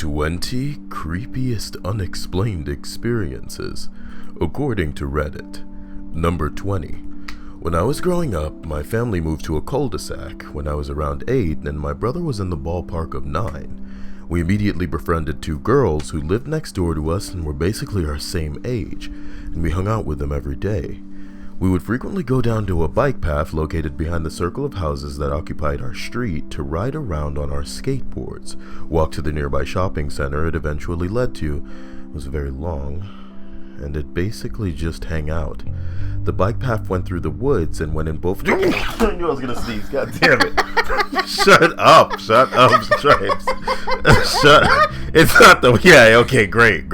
20 creepiest unexplained experiences, according to Reddit. Number 20. When I was growing up, my family moved to a cul-de-sac when I was around 8 and my brother was in the ballpark of 9. We immediately befriended 2 girls who lived next door to us and were basically our same age, and we hung out with them every day. We would frequently go down to a bike path located behind the circle of houses that occupied our street to ride around on our skateboards, walk to the nearby shopping center it eventually led to. It was very long, and it basically just hang out. The bike path went through the woods and went in both... I knew I was going to sneeze, god damn it. Shut up, Stripes. It's not the... Yeah, okay, great.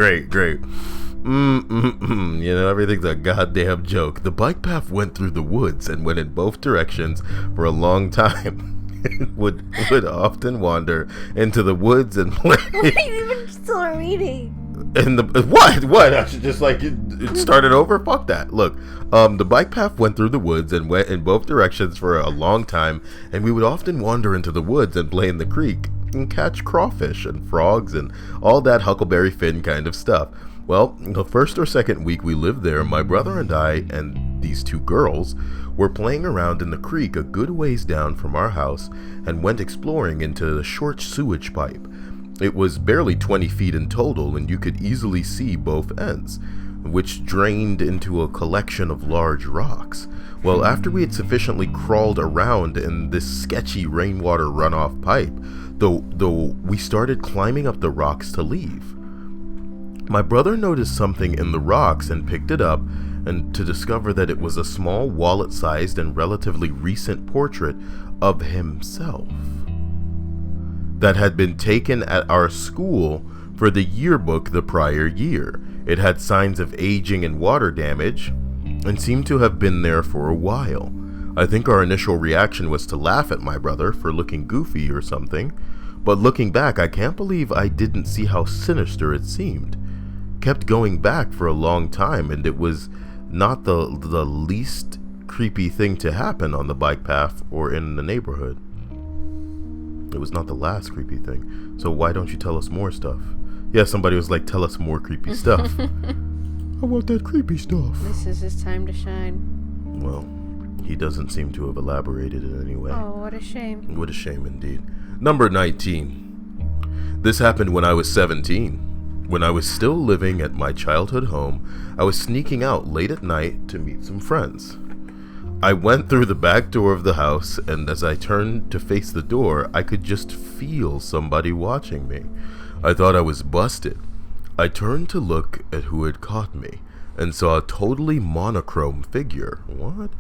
You know, everything's a goddamn joke. The bike path went through the woods and went in both directions for a long time. It would often wander into the woods and play. Why are you even still reading? And what? I should just it started over? Fuck that. Look, the bike path went through the woods and went in both directions for a long time, and we would often wander into the woods and play in the creek and catch crawfish and frogs and all that Huckleberry Finn kind of stuff. Well, the first or second week we lived there, my brother and I and these 2 girls were playing around in the creek a good ways down from our house and went exploring into the short sewage pipe. It was barely 20 feet in total, and you could easily see both ends, which drained into a collection of large rocks. Well, after we had sufficiently crawled around in this sketchy rainwater runoff pipe, though we started climbing up the rocks to leave. My brother noticed something in the rocks and picked it up, and to discover that it was a small wallet-sized and relatively recent portrait of himself that had been taken at our school for the yearbook the prior year. It had signs of aging and water damage and seemed to have been there for a while. I think our initial reaction was to laugh at my brother for looking goofy or something, but looking back, I can't believe I didn't see how sinister it seemed. Kept going back for a long time, and it was not the least creepy thing to happen on the bike path or in the neighborhood. It was not the last creepy thing. So why don't you tell us more stuff? Yeah, somebody was like, tell us more creepy stuff. I want that creepy stuff. This is his time to shine. Well, he doesn't seem to have elaborated in any way. Oh, what a shame. What a shame indeed. Number 19. This happened when I was 17. When I was still living at my childhood home, I was sneaking out late at night to meet some friends. I went through the back door of the house, and as I turned to face the door, I could just feel somebody watching me. I thought I was busted. I turned to look at who had caught me, and saw a totally monochrome figure. What?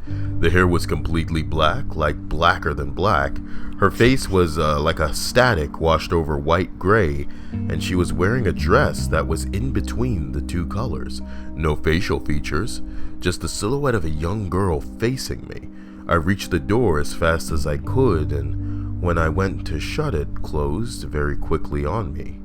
The hair was completely black, like blacker than black. Her face was like a static washed over white gray, and she was wearing a dress that was in between the 2 colors. No facial features, just the silhouette of a young girl facing me. I reached the door as fast as I could, and when I went to shut it, closed very quickly on me.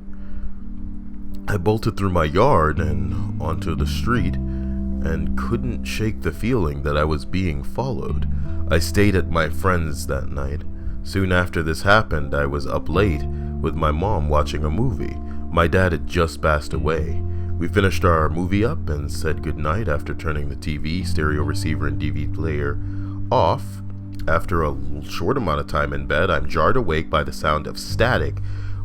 I bolted through my yard and onto the street, and couldn't shake the feeling that I was being followed. I stayed at my friend's that night. Soon after this happened, I was up late with my mom watching a movie. My dad had just passed away. We finished our movie up and said goodnight after turning the TV, stereo receiver, and DVD player off. After a short amount of time in bed, I'm jarred awake by the sound of static,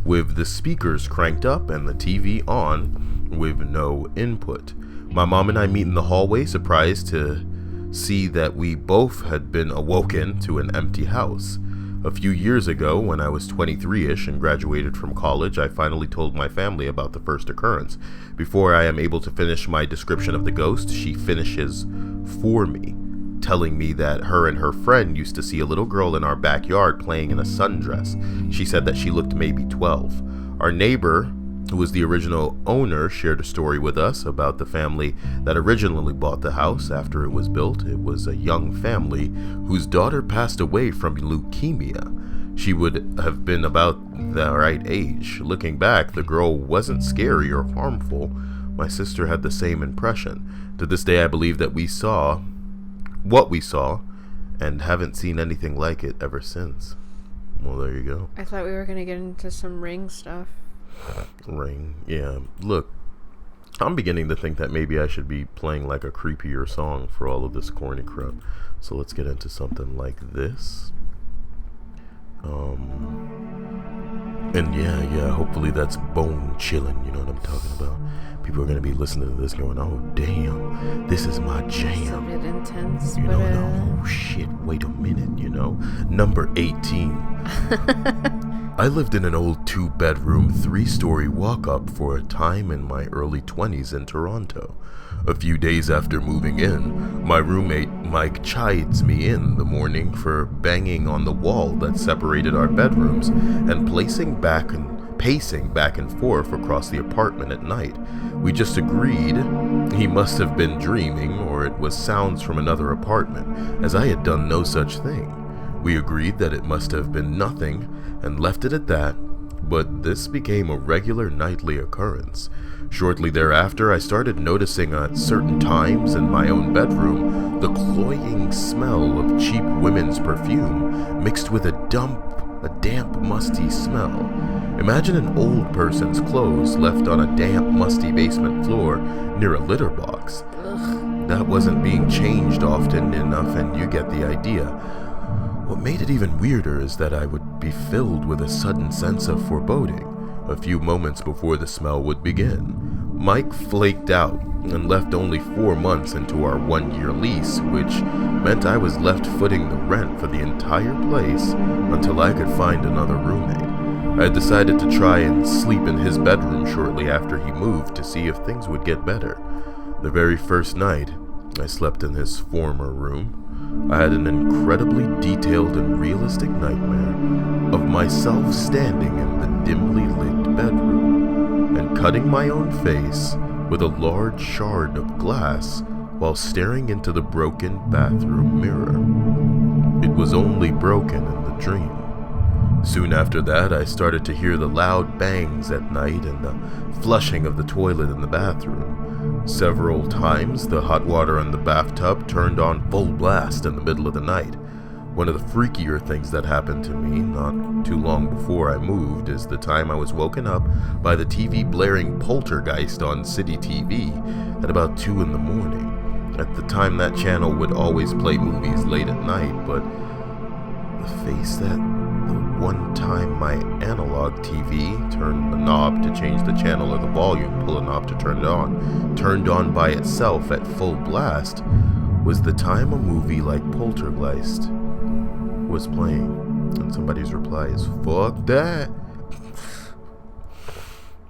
with the speakers cranked up and the TV on with no input. My mom and I meet in the hallway, surprised to see that we both had been awoken to an empty house. A few years ago, when I was 23-ish and graduated from college, I finally told my family about the first occurrence. Before I am able to finish my description of the ghost, she finishes for me, telling me that her and her friend used to see a little girl in our backyard playing in a sundress. She said that she looked maybe 12. Our neighbor, who was the original owner, shared a story with us about the family that originally bought the house after it was built. It was a young family whose daughter passed away from leukemia. She would have been about the right age. Looking back, the girl wasn't scary or harmful. My sister had the same impression. To this day, I believe that we saw what we saw and haven't seen anything like it ever since. Well, there you go. I thought we were going to get into some ring stuff. Ring. Yeah. Look, I'm beginning to think that maybe I should be playing like a creepier song for all of this corny crap. So let's get into something like this. And yeah, hopefully that's bone chilling, you know what I'm talking about? People are gonna be listening to this going, oh damn, this is my jam. It's a bit intense, You but know, oh shit, wait a minute, you know. Number 18. I lived in an old 2-bedroom, 3-story walk-up for a time in my early 20s in Toronto. A few days after moving in, my roommate Mike chides me in the morning for banging on the wall that separated our bedrooms and pacing back and forth across the apartment at night. We just agreed he must have been dreaming or it was sounds from another apartment, as I had done no such thing. We agreed that it must have been nothing and left it at that, but this became a regular nightly occurrence. Shortly thereafter, I started noticing at certain times in my own bedroom the cloying smell of cheap women's perfume mixed with a damp, musty smell. Imagine an old person's clothes left on a damp, musty basement floor near a litter box. That wasn't being changed often enough, and you get the idea. What made it even weirder is that I would be filled with a sudden sense of foreboding a few moments before the smell would begin. Mike flaked out and left only 4 months into our 1-year lease, which meant I was left footing the rent for the entire place until I could find another roommate. I decided to try and sleep in his bedroom shortly after he moved to see if things would get better. The very first night I slept in his former room, I had an incredibly detailed and realistic nightmare of myself standing in the dimly lit bedroom and cutting my own face with a large shard of glass while staring into the broken bathroom mirror. It was only broken in the dream. Soon after that, I started to hear the loud bangs at night and the flushing of the toilet in the bathroom. Several times, the hot water in the bathtub turned on full blast in the middle of the night. One of the freakier things that happened to me not too long before I moved is the time I was woken up by the TV blaring Poltergeist on City TV at about 2 in the morning. At the time, that channel would always play movies late at night, but the face that the one time my analog TV turned the knob to change the channel or the volume, pull a knob to turn it on, turned on by itself at full blast, was the time a movie like Poltergeist was playing. And somebody's reply is, fuck that.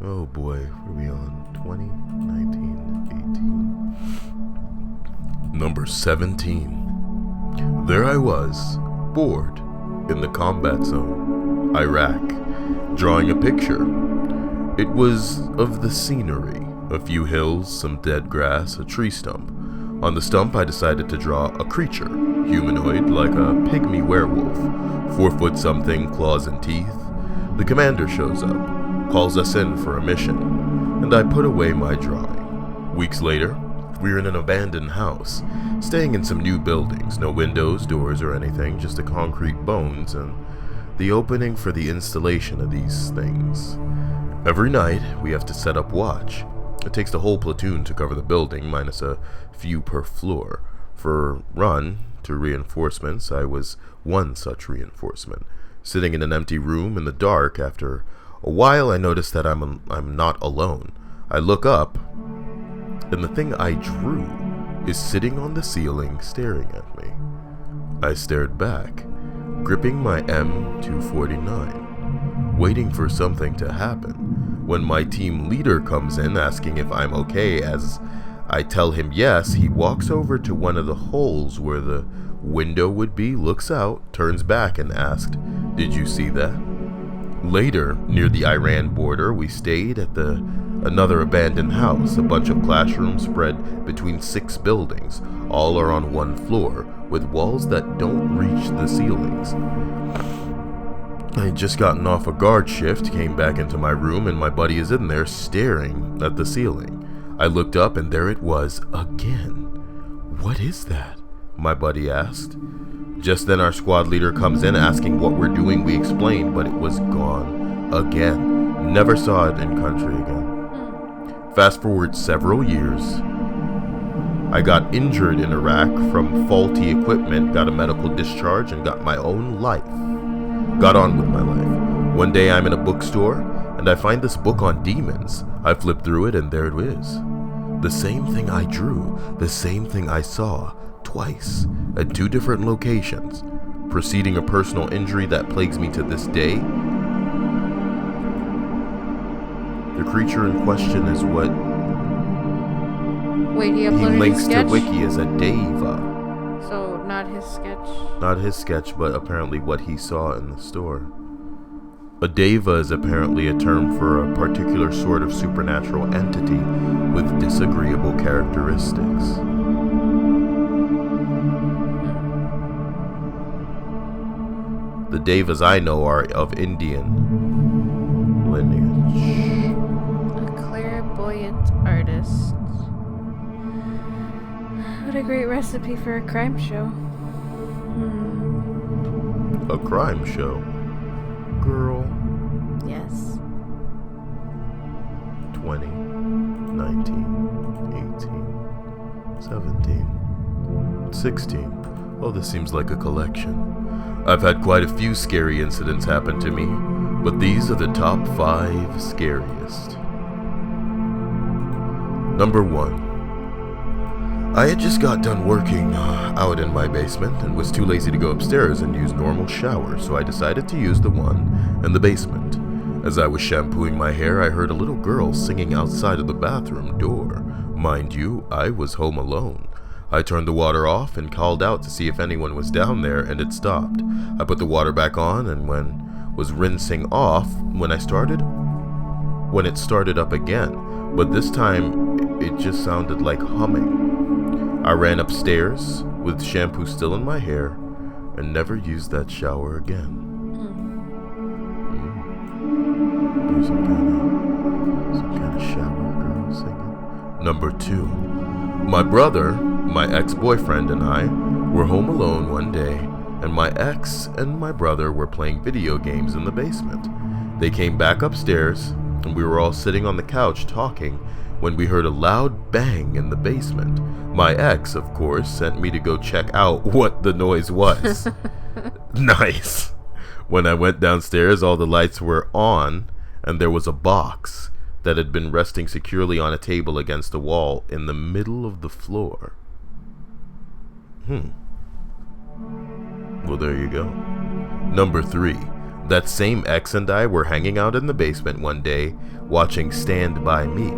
Oh boy, what are we on? 20, 19, 18. Number 17. There I was, bored, in the combat zone, Iraq, drawing a picture. It was of the scenery, a few hills, some dead grass, a tree stump. On the stump I decided to draw a creature, humanoid like a pygmy werewolf, 4 foot something, claws and teeth. The commander shows up, calls us in for a mission, and I put away my drawing. Weeks later, we're in an abandoned house, staying in some new buildings, no windows, doors, or anything, just a concrete bones and the opening for the installation of these things. Every night, we have to set up watch. It takes the whole platoon to cover the building, minus a few per floor. For run to reinforcements, I was one such reinforcement. Sitting in an empty room in the dark, after a while I notice that I'm not alone. I look up, and the thing I drew is sitting on the ceiling staring at me. I stared back, gripping my M249, waiting for something to happen. When my team leader comes in asking if I'm okay, as I tell him yes, he walks over to one of the holes where the window would be, looks out, turns back and asked, "Did you see that?" Later, near the Iran border, we stayed at another abandoned house, a bunch of classrooms spread between 6 buildings. All are on one floor, with walls that don't reach the ceilings. I had just gotten off a guard shift, came back into my room, and my buddy is in there staring at the ceiling. I looked up and there it was again. "What is that?" my buddy asked. Just then our squad leader comes in asking what we're doing. We explained, but it was gone again. never saw it in country again. Fast forward several years. I got injured in Iraq from faulty equipment, got a medical discharge, and got my own life. Got on with my life. One day I'm in a bookstore, and I find this book on demons. I flip through it, and there it is. The same thing I drew, the same thing I saw, twice, at 2 different locations, preceding a personal injury that plagues me to this day. The creature in question is what Wait, he he uploaded links his to sketch? Wiki as a deva. So, not his sketch? Not his sketch, but apparently what he saw in the store. A deva is apparently a term for a particular sort of supernatural entity with disagreeable characteristics. The devas I know are of Indian lineage. A clairvoyant artist. What a great recipe for a crime show. A crime show. Girl. Yes. 20, 19, 18, 17, 16. Oh, this seems like a collection. I've had quite a few scary incidents happen to me, but these are the top 5 scariest. Number 1. I had just got done working out in my basement and was too lazy to go upstairs and use normal showers, so I decided to use the one in the basement. As I was shampooing my hair, I heard a little girl singing outside of the bathroom door. Mind you, I was home alone. I turned the water off and called out to see if anyone was down there, and it stopped. I put the water back on, and was rinsing off when it started up again, but this time it just sounded like humming. I ran upstairs with shampoo still in my hair and never used that shower again. There's some kind of shower girl singing. Number 2. My brother, my ex-boyfriend, and I were home alone one day, and my ex and my brother were playing video games in the basement. They came back upstairs, and we were all sitting on the couch talking when we heard a loud bang in the basement. My ex, of course, sent me to go check out what the noise was. Nice. When I went downstairs, all the lights were on, and there was a box that had been resting securely on a table against the wall in the middle of the floor. Well, there you go. Number 3. That same ex and I were hanging out in the basement one day, watching Stand By Me,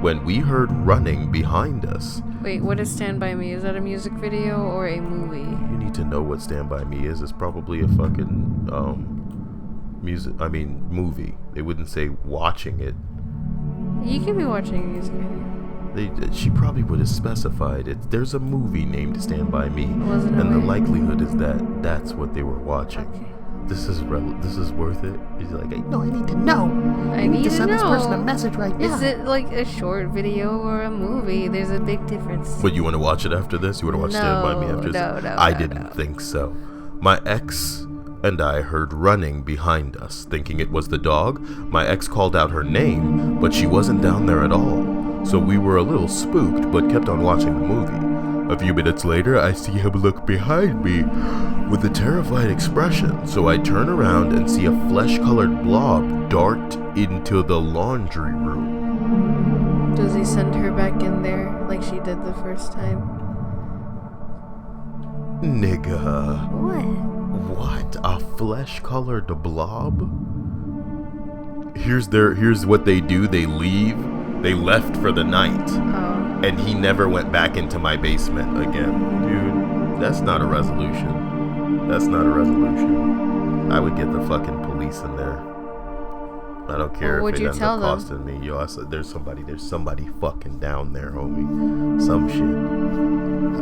when we heard running behind us. Wait, what is Stand By Me? Is that a music video or a movie? You need to know what Stand By Me is. It's probably a fucking movie. They wouldn't say watching it. You could be watching a music video. She probably would have specified it. There's a movie named Stand By Me, Wasn't and it? the likelihood is that that's what they were watching. Okay. This is worth it. He's like, no, I need to know. I need to send know. this person a message right now. Is it like a short video or a movie? There's a big difference. But you want to watch it after this? You want to watch Stand By Me after this? I didn't think so. My ex and I heard running behind us, thinking it was the dog. My ex called out her name, but she wasn't down there at all. So we were a little spooked, but kept on watching the movie. A few minutes later, I see him look behind me with a terrified expression. So I turn around and see a flesh-colored blob dart into the laundry room. Does he send her back in there like she did the first time? Nigga. What? What? A flesh-colored blob? Here's what they do. They leave. They left for the night. Oh. And he never went back into my basement again. Dude, that's not a resolution. That's not a resolution. I would get the fucking police in there. I don't care if it ends up costing me. Yo, there's somebody fucking down there, homie. Some shit.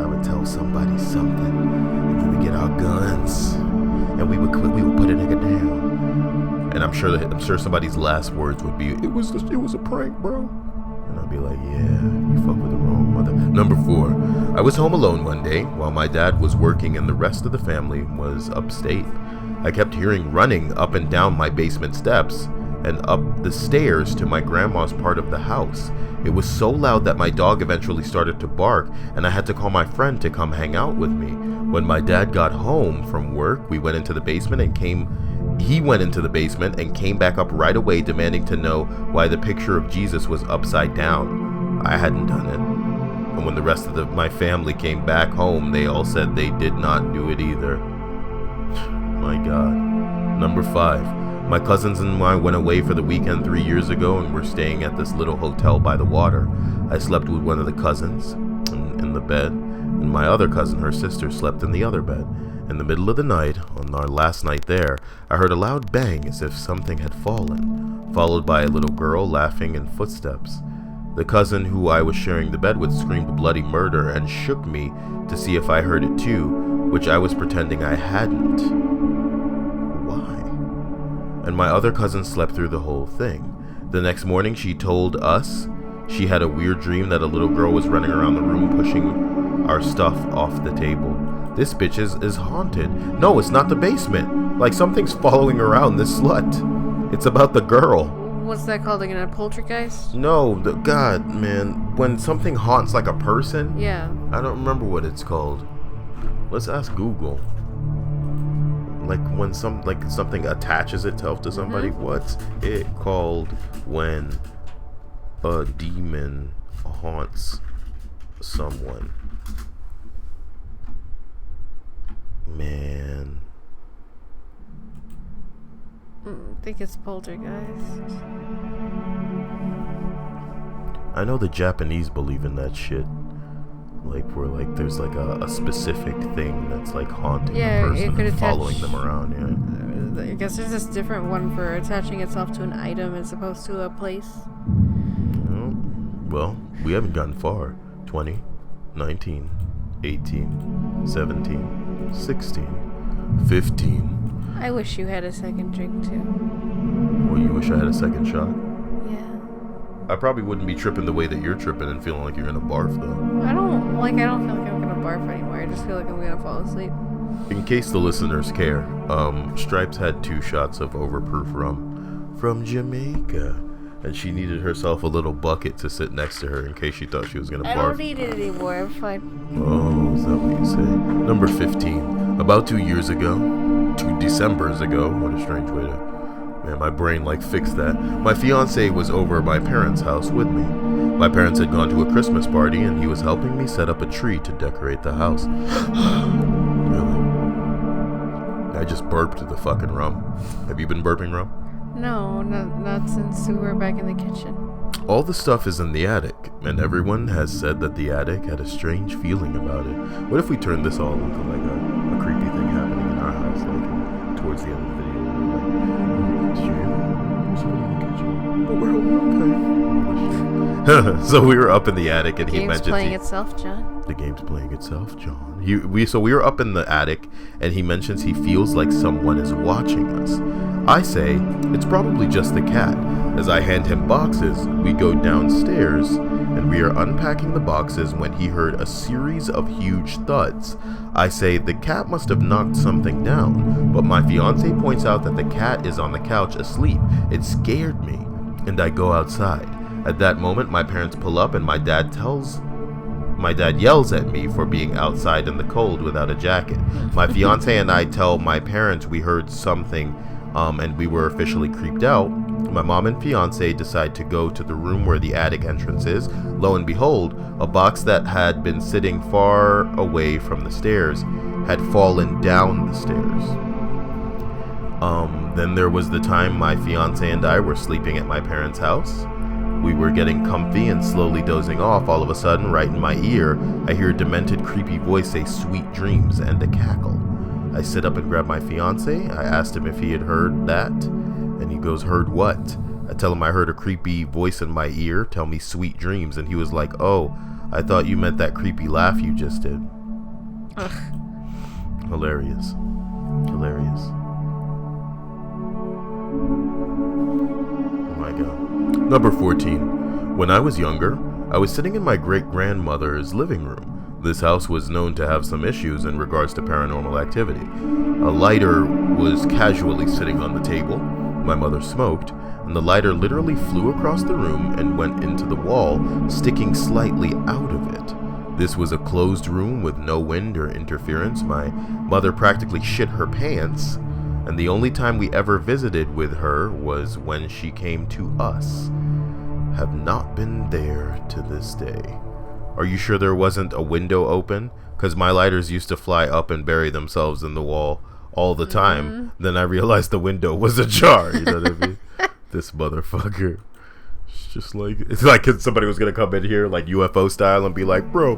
I would tell somebody something. And then we get our guns. And we would put a nigga down. And I'm sure somebody's last words would be, it was a prank, bro. And I'd be like, yeah, you fuck with the wrong mother. Number 4, I was home alone one day while my dad was working and the rest of the family was upstate. I kept hearing running up and down my basement steps, and up the stairs to my grandma's part of the house. It was so loud that my dog eventually started to bark, and I had to call my friend to come hang out with me. When my dad got home from work, he went into the basement and came back up right away, demanding to know why the picture of Jesus was upside down. I hadn't done it. And when the rest of my family came back home, they all said they did not do it either. My God. Number 5. My cousins and I went away for the weekend 3 years ago, and we're staying at this little hotel by the water. I slept with one of the cousins in the bed, and my other cousin, her sister, slept in the other bed. In the middle of the night, on our last night there, I heard a loud bang as if something had fallen, followed by a little girl laughing and footsteps. The cousin who I was sharing the bed with screamed bloody murder and shook me to see if I heard it too, which I was pretending I hadn't. Why? And my other cousin slept through the whole thing. The next morning she told us she had a weird dream that a little girl was running around the room pushing our stuff off the table. This bitch is haunted. No, it's not the basement. Like something's following around this slut. It's about the girl. What's that called again? A poltergeist? No, God, man. When something haunts like a person? Yeah. I don't remember what it's called. Let's ask Google. Like when something attaches itself to somebody. What's it called when a demon haunts someone? Man. I think it's poltergeist. I know the Japanese believe in that shit. Like where there's a specific thing that's like haunting the person and following them around. Yeah. I guess there's this different one for attaching itself to an item as opposed to a place. Well, we haven't gotten far. 20, 19, 18, 17, 16, 15. I wish you had a second drink too. Well, you wish I had a second shot? Yeah. I probably wouldn't be tripping the way that you're tripping and feeling like you're gonna barf though. I don't feel like I'm gonna barf anymore. I just feel like I'm gonna fall asleep. In case the listeners care, Stripes had 2 shots of overproof rum from Jamaica, and she needed herself a little bucket to sit next to her in case she thought she was gonna barf. I don't need it anymore. I'm fine. Oh, is that what you say? Number 15. About 2 years ago, 2 Decembers ago. What a strange way to... Man, my brain fixed that. My fiance was over at my parents' house with me. My parents had gone to a Christmas party, and he was helping me set up a tree to decorate the house. Really? I just burped the fucking rum. Have you been burping rum? No, not since we were back in the kitchen. All the stuff is in the attic, and everyone has said that the attic had a strange feeling about it. What if we turned this all into a creepy thing happening in our house, towards the end of the video? So we were up in the attic, and he mentioned... The game's playing itself, John. The game's playing itself, John. We were up in the attic, and he mentions he feels like someone is watching us. I say, it's probably just the cat. As I hand him boxes, we go downstairs, and we are unpacking the boxes when he heard a series of huge thuds. I say, the cat must have knocked something down, but my fiance points out that the cat is on the couch asleep. It scared me, and I go outside. At that moment, my parents pull up, and my dad yells at me for being outside in the cold without a jacket. My fiance and I tell my parents we heard something, and we were officially creeped out. My mom and fiance decide to go to the room where the attic entrance is. Lo and behold, a box that had been sitting far away from the stairs had fallen down the stairs. Then there was the time my fiance and I were sleeping at my parents' house. We were getting comfy and slowly dozing off. All of a sudden, right in my ear, I hear a demented, creepy voice say "sweet dreams" and a cackle. I sit up and grab my fiance. I asked him if he had heard that, and he goes, "Heard what?" I tell him I heard a creepy voice in my ear tell me "sweet dreams," and he was like, "Oh, I thought you meant that creepy laugh you just did." Ugh. Hilarious. Hilarious. Oh my god. Number 14. When I was younger, I was sitting in my great-grandmother's living room. This house was known to have some issues in regards to paranormal activity. A lighter was casually sitting on the table. My mother smoked, and the lighter literally flew across the room and went into the wall, sticking slightly out of it. This was a closed room with no wind or interference. My mother practically shit her pants, and the only time we ever visited with her was when she came to us. Have not been there to this day. Are you sure there wasn't a window open? Because my lighters used to fly up and bury themselves in the wall all the time. Then I realized the window was ajar. You know what I mean? This motherfucker. It's like somebody was gonna come in here like UFO style and be like, bro,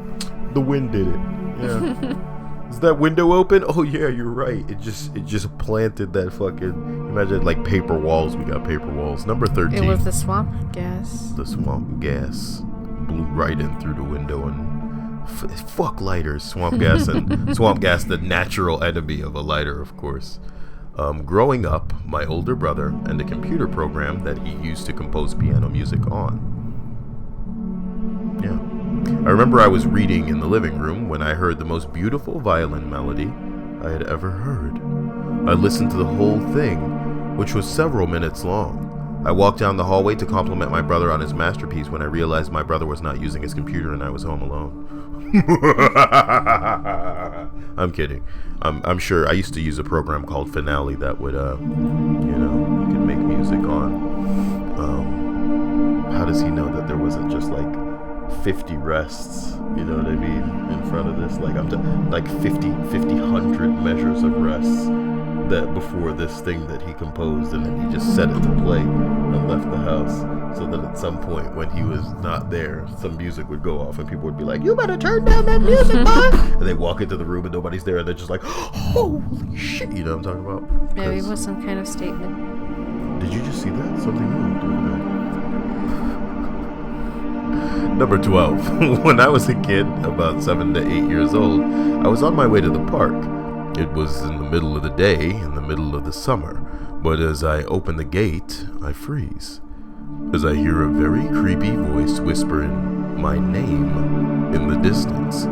the wind did it. Yeah. Is that window open? Oh yeah, you're right. It just planted that fucking. Imagine like paper walls. We got paper walls. Number 13. It was the swamp gas. The swamp gas blew right in through the window and fuck lighters. Swamp gas the natural enemy of a lighter, of course. Growing up, my older brother and a computer program that he used to compose piano music on. Yeah. I remember I was reading in the living room when I heard the most beautiful violin melody I had ever heard. I listened to the whole thing, which was several minutes long. I walked down the hallway to compliment my brother on his masterpiece when I realized my brother was not using his computer and I was home alone. I'm kidding. I'm sure I used to use a program called Finale that would, you could make music on. How does he know that there wasn't just like 50 rests, you know what I mean, in front of this? Like, I'm like 100 measures of rests that before this thing that he composed, and then he just set it to play and left the house, so that at some point when he was not there, some music would go off and people would be like, you better turn down that music, boy. And they walk into the room and nobody's there and they're just like, holy shit, you know what I'm talking about? Maybe it was some kind of statement. Did you just see that? Something moved over there. Number 12. When I was a kid, about 7 to 8 years old, I was on my way to the park. It was in the middle of the day, in the middle of the summer, but as I open the gate, I freeze, as I hear a very creepy voice whispering my name in the distance.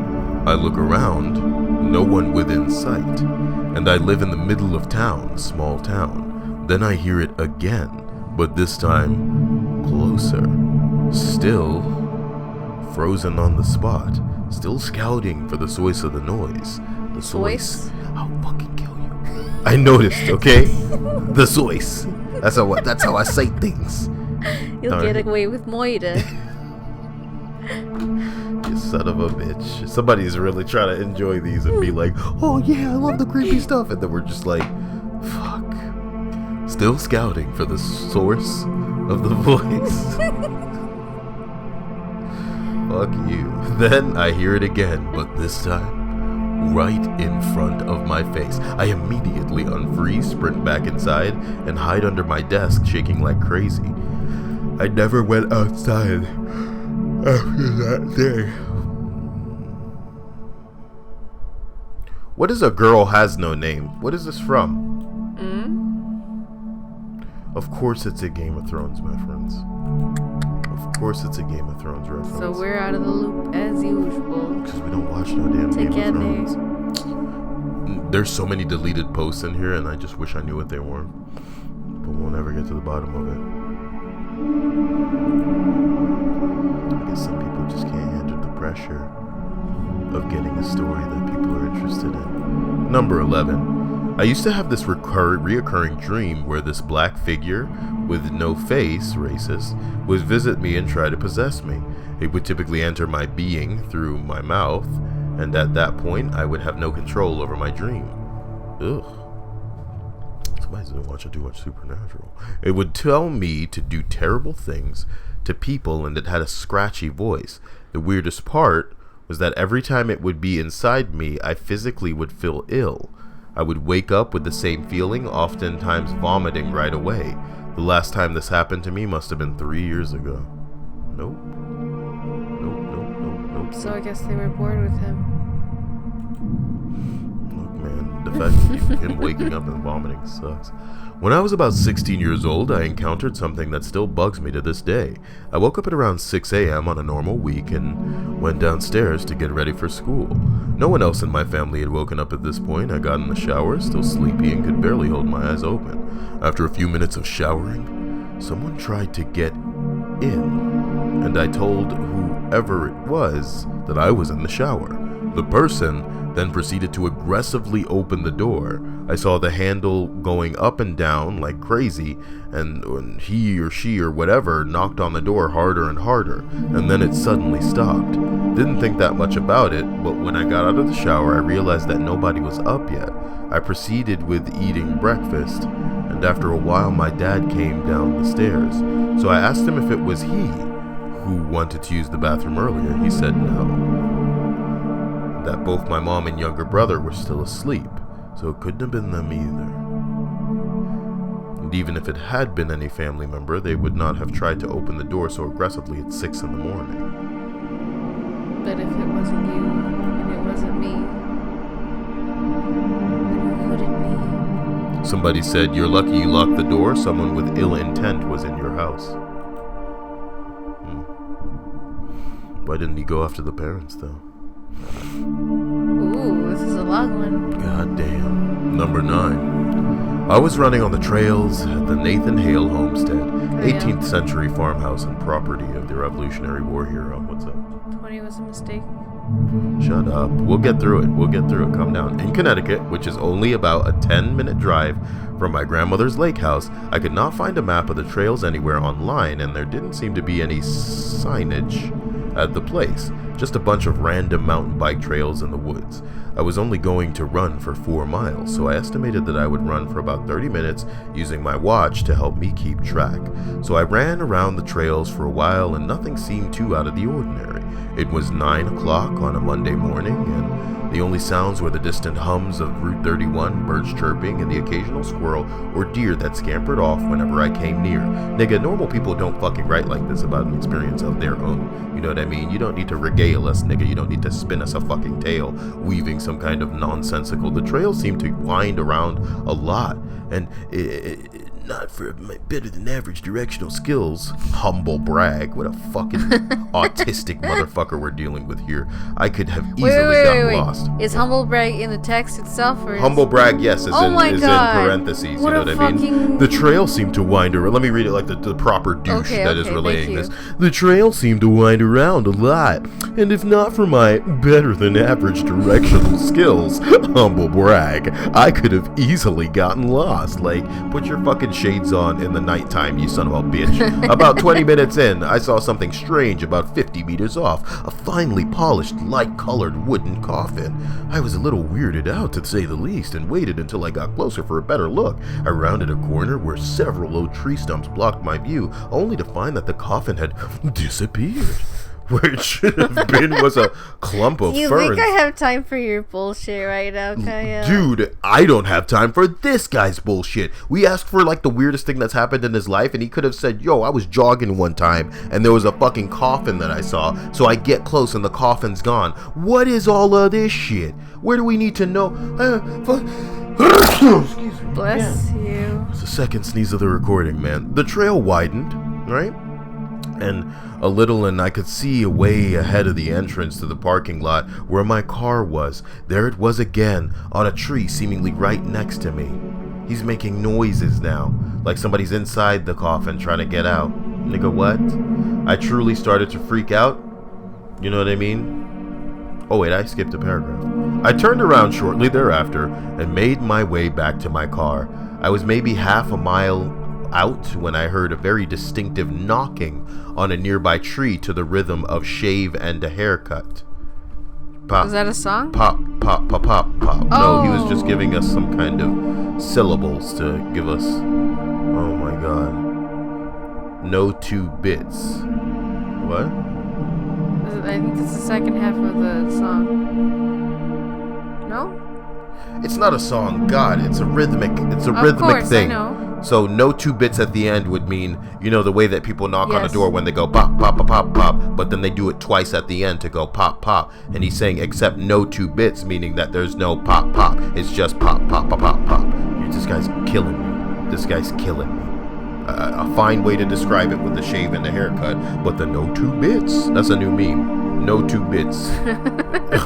I look around, no one within sight, and I live in the middle of town, small town. Then I hear it again, but this time closer, still frozen on the spot, still scouting for the source of the noise. The source? I'll fucking kill you. I noticed, okay? The source. That's how I say things. You'll get away with Moida. You son of a bitch. Somebody's really trying to enjoy these and be like, oh yeah, I love the creepy stuff. And then we're just like, fuck. Still scouting for the source of the voice. Fuck you. Then I hear it again, but this time, right in front of my face. I immediately unfreeze, sprint back inside, and hide under my desk, shaking like crazy. I never went outside after that day. What is A Girl Has No Name? What is this from? Of course it's a Game of Thrones, my friends. Of course it's a Game of Thrones reference. So we're out of the loop as usual. Because we don't watch no damn Game of Thrones. There's so many deleted posts in here, and I just wish I knew what they were. But we'll never get to the bottom of it. I guess some people just can't handle the pressure of getting a story that people are interested in. Number 11. I used to have this reoccurring dream where this black figure with no face, racist, would visit me and try to possess me. It would typically enter my being through my mouth, and at that point, I would have no control over my dream. Ugh. Somebody's been watching too much Supernatural. It would tell me to do terrible things to people, and it had a scratchy voice. The weirdest part was that every time it would be inside me, I physically would feel ill. I would wake up with the same feeling, oftentimes vomiting right away. The last time this happened to me must have been 3 years ago. Nope. So I guess they were bored with him. Look, man, not defending you. Him waking up and vomiting sucks. When I was about 16 years old, I encountered something that still bugs me to this day. I woke up at around 6 a.m. on a normal week and went downstairs to get ready for school. No one else in my family had woken up at this point. I got in the shower, still sleepy, and could barely hold my eyes open. After a few minutes of showering, someone tried to get in, and I told whoever it was that I was in the shower. The person then proceeded to aggressively open the door. I saw the handle going up and down like crazy, and when he or she or whatever knocked on the door harder and harder, and then it suddenly stopped. Didn't think that much about it, but when I got out of the shower, I realized that nobody was up yet. I proceeded with eating breakfast, and after a while my dad came down the stairs. So I asked him if it was he who wanted to use the bathroom earlier. He said no. That both my mom and younger brother were still asleep, so it couldn't have been them either. And even if it had been any family member, they would not have tried to open the door so aggressively at 6 in the morning. But if it wasn't you, and it wasn't me, then who could it be? Somebody said, "You're lucky you locked the door. Someone with ill intent was in your house." Why didn't he go after the parents, though? Ooh, this is a long one. God damn. Number 9. I was running on the trails at the Nathan Hale homestead, 18th century farmhouse and property of the Revolutionary War hero. What's up? 20 was a mistake. Shut up. We'll get through it. Calm down. In Connecticut, which is only about a 10-minute drive from my grandmother's lake house, I could not find a map of the trails anywhere online, and there didn't seem to be any signage at the place. Just a bunch of random mountain bike trails in the woods. I was only going to run for 4 miles, so I estimated that I would run for about 30 minutes using my watch to help me keep track. So I ran around the trails for a while and nothing seemed too out of the ordinary. It was 9 o'clock on a Monday morning, and the only sounds were the distant hums of Route 31, birds chirping, and the occasional squirrel or deer that scampered off whenever I came near. Nigga, normal people don't fucking write like this about an experience of their own. You know what I mean? You don't need to regale us, nigga. You don't need to spin us a fucking tale, weaving some kind of nonsensical. The trail seemed to wind around a lot, and not for my better than average directional skills. Humble brag. What a fucking autistic motherfucker we're dealing with here. I could have easily gotten lost. Is humble brag in the text itself, or humble brag? Yes, is in parentheses. What you know what I mean? The trail seemed to wind around. Let me read it like the proper douche that is relaying this. The trail seemed to wind around a lot, and if not for my better than average directional skills, humble brag, I could have easily gotten lost. Like, put your fucking shades on in the nighttime, you son of a bitch. About 20 minutes in, I saw something strange about 50 meters off, a finely polished, light-colored wooden coffin. I was a little weirded out, to say the least, and waited until I got closer for a better look. I rounded a corner where several low tree stumps blocked my view, only to find that the coffin had disappeared. Where it should have been was a clump of ferns. You think I have time for your bullshit right now, Kaya? Dude, I don't have time for this guy's bullshit. We asked for like the weirdest thing that's happened in his life, and he could have said, yo, I was jogging one time and there was a fucking coffin that I saw, so I get close and the coffin's gone. What is all of this shit? Where do we need to know? Excuse me. Bless you. It's the second sneeze of the recording, man. The trail widened, right? And a little, and I could see way ahead of the entrance to the parking lot where my car was. There it was again, on a tree seemingly right next to me. He's making noises now, like somebody's inside the coffin trying to get out. Nigga, what? I truly started to freak out. You know what I mean? Oh wait, I skipped a paragraph. I turned around shortly thereafter and made my way back to my car. I was maybe half a mile out when I heard a very distinctive knocking on a nearby tree to the rhythm of Shave and a Haircut. Pop. Was that a song? Pop, pop, pop, pop, pop. Oh. No, he was just giving us some kind of syllables to give us. Oh my god. No 2 bits. What? I think that's the second half of the song. No? It's not a song, God. It's a rhythmic. It's a Of rhythmic course, thing. I know. So no 2 bits at the end would mean, you know, the way that people knock on a Yes. door when they go pop, pop, pop, pop, pop, but then they do it twice at the end to go pop, pop. And he's saying except no 2 bits, meaning that there's no pop, pop. It's just pop, pop, pop, pop, pop. This guy's killing me. This guy's killing me. A fine way to describe it with the shave and the haircut, but the no 2 bits. That's a new meme. No 2 bits.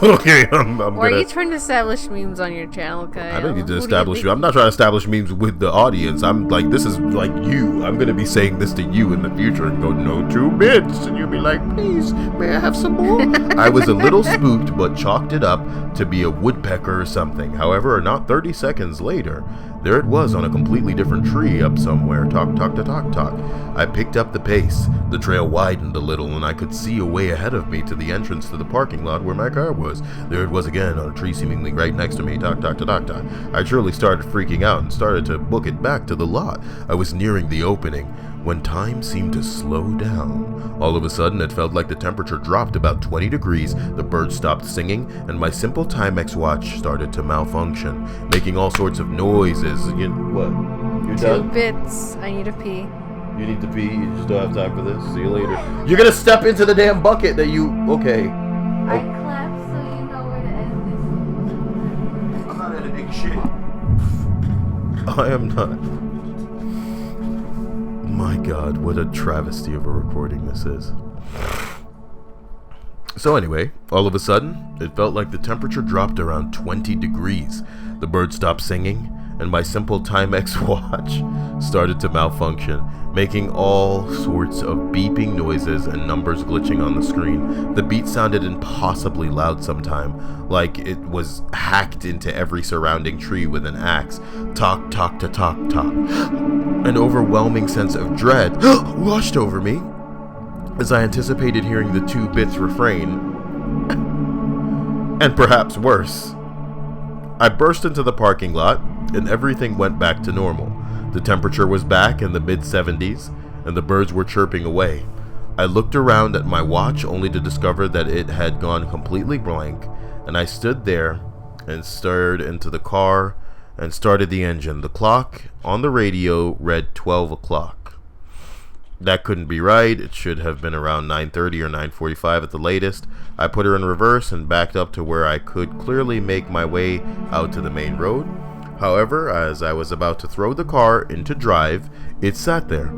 Okay, I'm Or gonna. are you trying to establish memes on your channel, Kyle? I don't need to Who do establish you. think- I'm not trying to establish memes with the audience. I'm like, this is like you. I'm gonna be saying this to you in the future and go, no 2 bits, and you'll be like, please, may I have some more? I was a little spooked, but chalked it up to be a woodpecker or something. However, not 30 seconds later, there it was on a completely different tree up somewhere. Talk, talk, to talk, talk. I picked up the pace. The trail widened a little, and I could see a way ahead of me to the entrance to the parking lot where my car was. There it was again, on a tree seemingly right next to me. Talk, talk, to talk, talk. I truly started freaking out and started to book it back to the lot. I was nearing the opening when time seemed to slow down. All of a sudden, it felt like the temperature dropped about 20 degrees, the birds stopped singing, and my simple Timex watch started to malfunction, making all sorts of noises. What? You 2 done? bits. I need to pee. You need to pee? You just don't have time for this? See you later. You're gonna step into the damn bucket that you... Okay. I clapped so you know where to end I'm not editing shit. I am not. My God, what a travesty of a recording this is. So anyway, all of a sudden, it felt like the temperature dropped around 20 degrees. The birds stopped singing, and my simple Timex watch started to malfunction, making all sorts of beeping noises and numbers glitching on the screen. The beat sounded impossibly loud sometime, like it was hacked into every surrounding tree with an axe. Talk, talk, to talk, talk. An overwhelming sense of dread washed over me as I anticipated hearing the 2 bits refrain, and perhaps worse. I burst into the parking lot, and everything went back to normal. The temperature was back in the mid-70s, and the birds were chirping away. I looked around at my watch only to discover that it had gone completely blank, and I stood there and stared into the car and started the engine. The clock on the radio read 12 o'clock. That couldn't be right. It should have been around 9:30 or 9:45 at the latest. I put her in reverse and backed up to where I could clearly make my way out to the main road. However, as I was about to throw the car into drive, it sat there.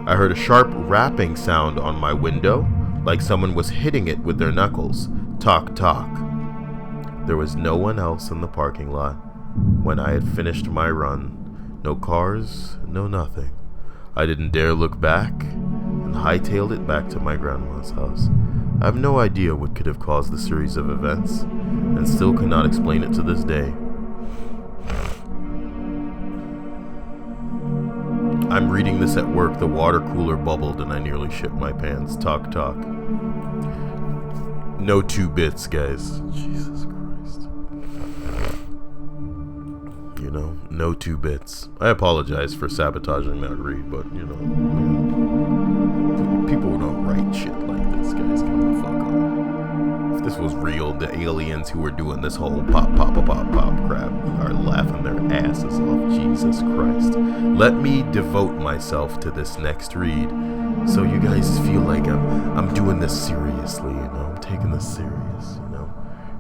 I heard a sharp rapping sound on my window, like someone was hitting it with their knuckles. Talk, talk. There was no one else in the parking lot when I had finished my run. No cars, no nothing. I didn't dare look back and hightailed it back to my grandma's house. I have no idea what could have caused the series of events, and still cannot explain it to this day. I'm reading this at work. The water cooler bubbled and I nearly shit my pants. Talk, talk. No 2 bits, guys. Jesus Christ. You know, no 2 bits. I apologize for sabotaging that read, but, you know, man, people don't write shit like this, guys. Come the fuck on. If this was real, the aliens who were doing this whole pop, pop, pop, pop, pop crap are laughing their asses off. Jesus Christ. Let me devote myself to this next read so you guys feel like I'm doing this seriously, you know. I'm taking this serious, you know.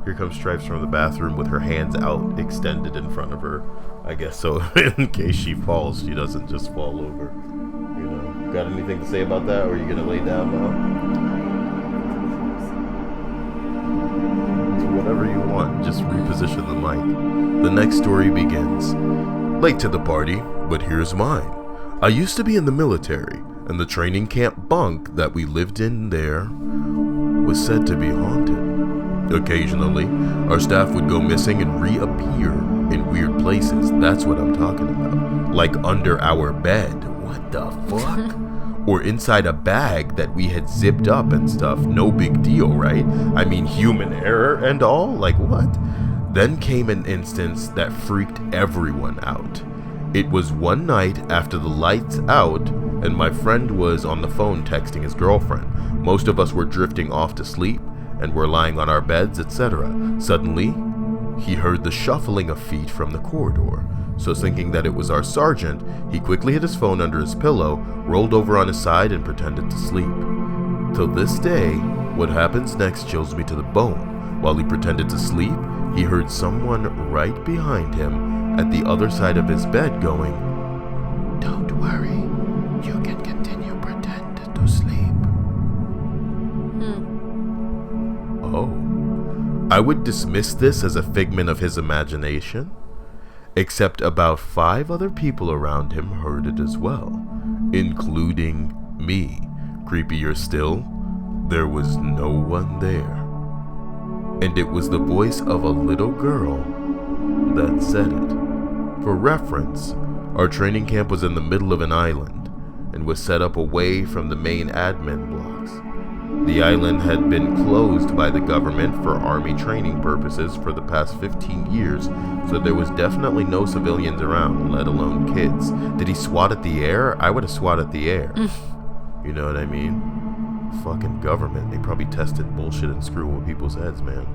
Here comes Stripes from the bathroom with her hands out extended in front of her. I guess so in case she falls, she doesn't just fall over. You know, got anything to say about that, or are you gonna lay down now? Do whatever you want, just reposition the mic. The next story begins. Late to the party, but here's mine. I used to be in the military, and the training camp bunk that we lived in there was said to be haunted. Occasionally, our staff would go missing and reappear in weird places. That's what I'm talking about. Like under our bed. What the fuck? Or inside a bag that we had zipped up and stuff. No big deal, right? I mean, human error and all? Like what? Then came an instance that freaked everyone out. It was one night after the lights out, and my friend was on the phone texting his girlfriend. Most of us were drifting off to sleep, and were lying on our beds, etc. Suddenly, he heard the shuffling of feet from the corridor. so thinking that it was our sergeant, he quickly hid his phone under his pillow, rolled over on his side, and pretended to sleep. Till this day, what happens next chills me to the bone. While he pretended to sleep, he heard someone right behind him at the other side of his bed going, "Don't worry, you can continue pretending to sleep." Oh. I would dismiss this as a figment of his imagination, except about 5 other people around him heard it as well, including me. Creepier still, there was no one there. And it was the voice of a little girl that said it. For reference, our training camp was in the middle of an island and was set up away from the main admin blocks. The island had been closed by the government for army training purposes for the past 15 years, so there was definitely no civilians around, let alone kids. Did he swat at the air? I would have swat at the air. You know what I mean? Fucking government. They probably tested bullshit and screwing with people's heads, man.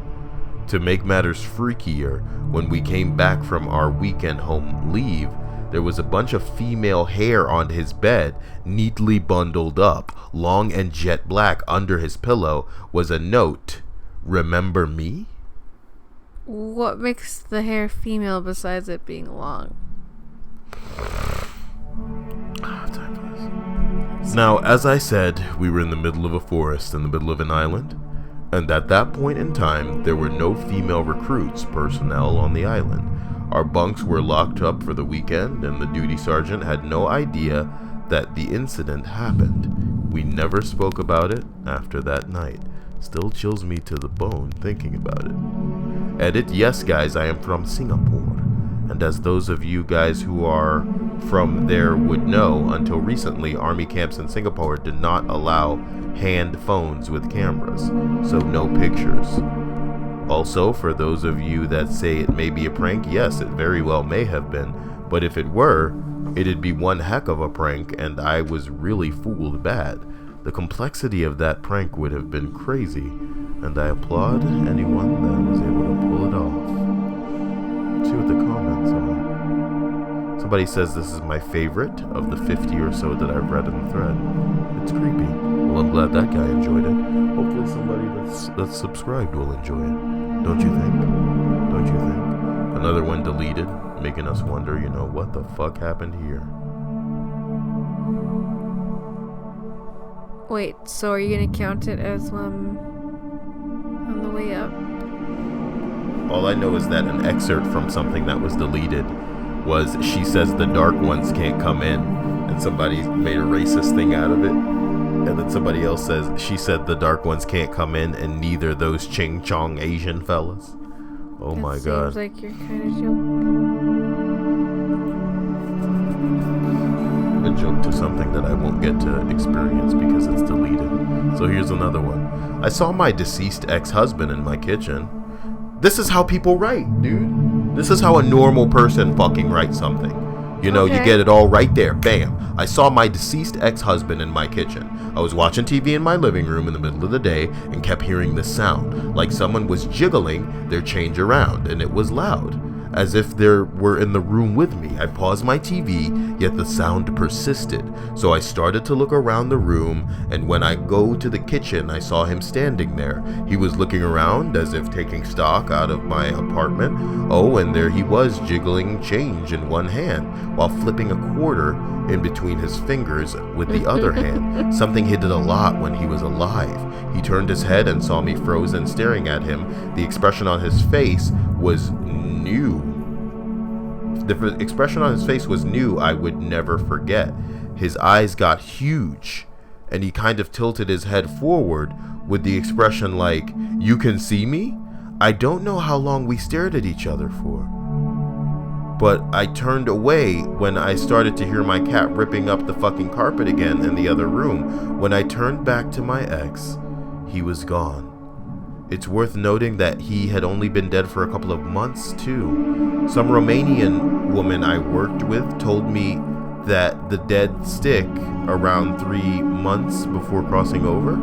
To make matters freakier, when we came back from our weekend home leave, there was a bunch of female hair on his bed, neatly bundled up, long and jet black. Under his pillow was a note, "Remember me?" What makes the hair female besides it being long? Time for this. Now, as I said, we were in the middle of a forest in the middle of an island, and at that point in time, there were no female recruits personnel on the island. Our bunks were locked up for the weekend, and the duty sergeant had no idea that the incident happened. We never spoke about it after that night. Still chills me to the bone thinking about it. Edit, yes guys, I am from Singapore. And as those of you guys who are from there would know, until recently, army camps in Singapore did not allow hand phones with cameras, so no pictures. Also, for those of you that say it may be a prank, yes, it very well may have been, but if it were, it'd be one heck of a prank, and I was really fooled bad. The complexity of that prank would have been crazy, and I applaud anyone that was able to pull it off. Let's see what the comments are. Somebody says this is my favorite of the 50 or so that I've read in the thread. It's creepy. Well, I'm glad that guy enjoyed it. Hopefully somebody that's subscribed will enjoy it. Don't you think? Don't you think? Another one deleted, making us wonder, what the fuck happened here? Wait, so are you gonna count it as on the way up? All I know is that an excerpt from something that was deleted was, she says the dark ones can't come in, and somebody made a racist thing out of it. And then somebody else says, she said the dark ones can't come in, and neither those Ching Chong Asian fellas. Oh my god. Seems like you're kind of joking. A joke to something that I won't get to experience because it's deleted. So here's another one. I saw my deceased ex-husband in my kitchen. This is how people write, dude. This is how a normal person fucking writes something. You get it all right there. Bam. I saw my deceased ex-husband in my kitchen. I was watching TV in my living room in the middle of the day and kept hearing this sound, like someone was jiggling their change around, and it was loud, as if they were in the room with me. I paused my TV, yet the sound persisted. So I started to look around the room, and when I go to the kitchen, I saw him standing there. He was looking around as if taking stock out of my apartment. Oh, and there he was, jiggling change in one hand, while flipping a quarter in between his fingers with the other hand. Something he did a lot when he was alive. He turned his head and saw me frozen staring at him. The expression on his face was new. The expression on his face was new. I would never forget. His eyes got huge, and he kind of tilted his head forward with the expression like, "You can see me?" I don't know how long we stared at each other for, but I turned away when I started to hear my cat ripping up the fucking carpet again in the other room. When I turned back to my ex, he was gone. It's worth noting that he had only been dead for a couple of months too. Some Romanian woman I worked with told me that the dead stick around 3 months before crossing over.